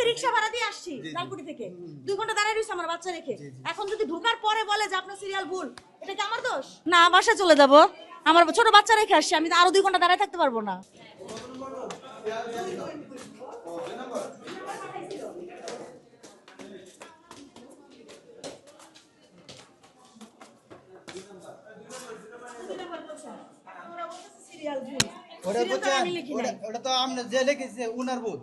রিকশা ভাড়া দিয়ে আসছি লালকুটি থেকে, 2 ঘন্টা দাঁড়ায় রয়েছে আমার বাচ্চা রেখে। এখন যদি ঢোকার পরে বলে যে আপনার সিরিয়াল ভুল, এটা কি আমার দোষ? না, বাসা চলে যাবো, আমার ছোট বাচ্চা রেখে আসছি, আমি আরো 2 ঘন্টা দাঁড়ায় থাকতে পারবো না। ওটা বুঝছেন, ওটা তো আমরা যে লিখেছে উনার ভুল,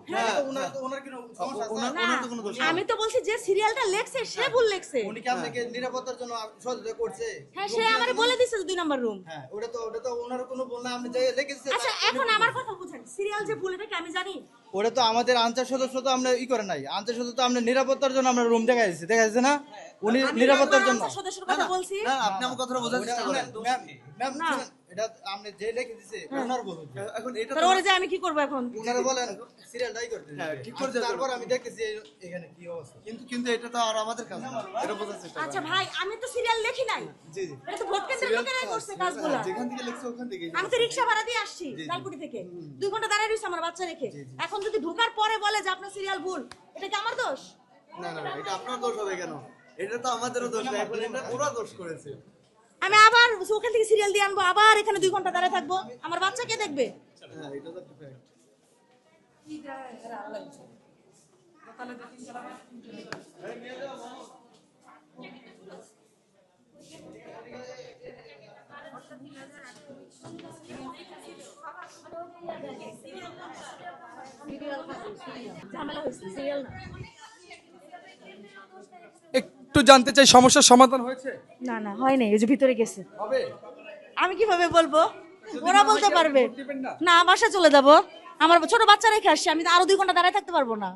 ওনার কি সমস্যা আছে? ওনার তো কোনো দোষ নেই। আমি তো বলছি যে সিরিয়ালটা লেখছে সে ভুল লেখছে। উনি কি আপনাকে নিরাপত্তার জন্য সহযোগিতা করছে? হ্যাঁ, সে আমারে বলে দিছে 2 নাম্বার রুম। হ্যাঁ, ওটা তো ওনার কোনো ভুল না, আপনি যে লিখেছে। আচ্ছা, এখন আমার কথা বুঝেন, সিরিয়াল যে ভুল এটা কি আমি জানি? ওটা তো আমাদের আনসার সদস্য তো আমরা করে নাই, আনসার সদস্য তো আমরা নিরাপত্তার জন্য আমরা রুম দেখা যাচ্ছে না, উনি নিরাপত্তার জন্য। সদস্যের কথা বলছি। না আপনি আমার কথাটা বোঝার চেষ্টা করেন। ম্যাম শুনুন, এটা আপনি যে লিখে দিছে ওনার ভুল। এখন এটা তার ওরে যে আমি কি করব এখন? ওনারা বলেন সিরিয়ালটাই করতে। হ্যাঁ, ঠিক করে দিতে তারপর আমি দেখতেছি এখানে কি অবস্থা। কিন্তু এটা তো আর আমাদের কাজ না, এটা বোঝার চেষ্টা করেন। আচ্ছা ভাই, আমি তো সিরিয়াল লেখি নাই। জি জি, এটা তো ভোট কেন্দ্রের লোকেরাই করছে কাজগুলো। যেখান থেকে লিখছে ওখান থেকে। আমি তো রিকশা ভাড়া দিয়ে আসছি লালকুটি থেকে, 2 ঘন্টা দাঁড়ায় রয়েছে আমার বাচ্চা রেখে। এখন যদি ঢোকার পরে বলে যে আপনার সিরিয়াল ভুল, এটা কি আমার দোষ? না না না, এটা আপনার দোষ হবে কেন? এটা তো আমাদেরও দোষ না, এখন এটা ওরা দোষ করেছে। আমি আবার ওখান থেকে সিরিয়াল দিয়ে আনবো, আবার এখানে 2 ঘন্টা দাঁড়ায় থাকবো, আমার বাচ্চা কে দেখবে? হ্যাঁ, এটা তো একটা fact। ঝামেলা হয়েছে, সিরিয়াল না। একটু জানতে চাই, সমস্যার সমাধান হয়েছে? না না, হয় নাই, ওই যে ভিতরে গেছে। হবে? আমি কিভাবে বলবো? ওরা বলতে পারবে। দিবেন না? না, বাসা চলে যাবো, আমার ছোট বাচ্চা রেখে আসছি, আমি আরো 2 ঘন্টা দাঁড়ায় থাকতে পারবো না।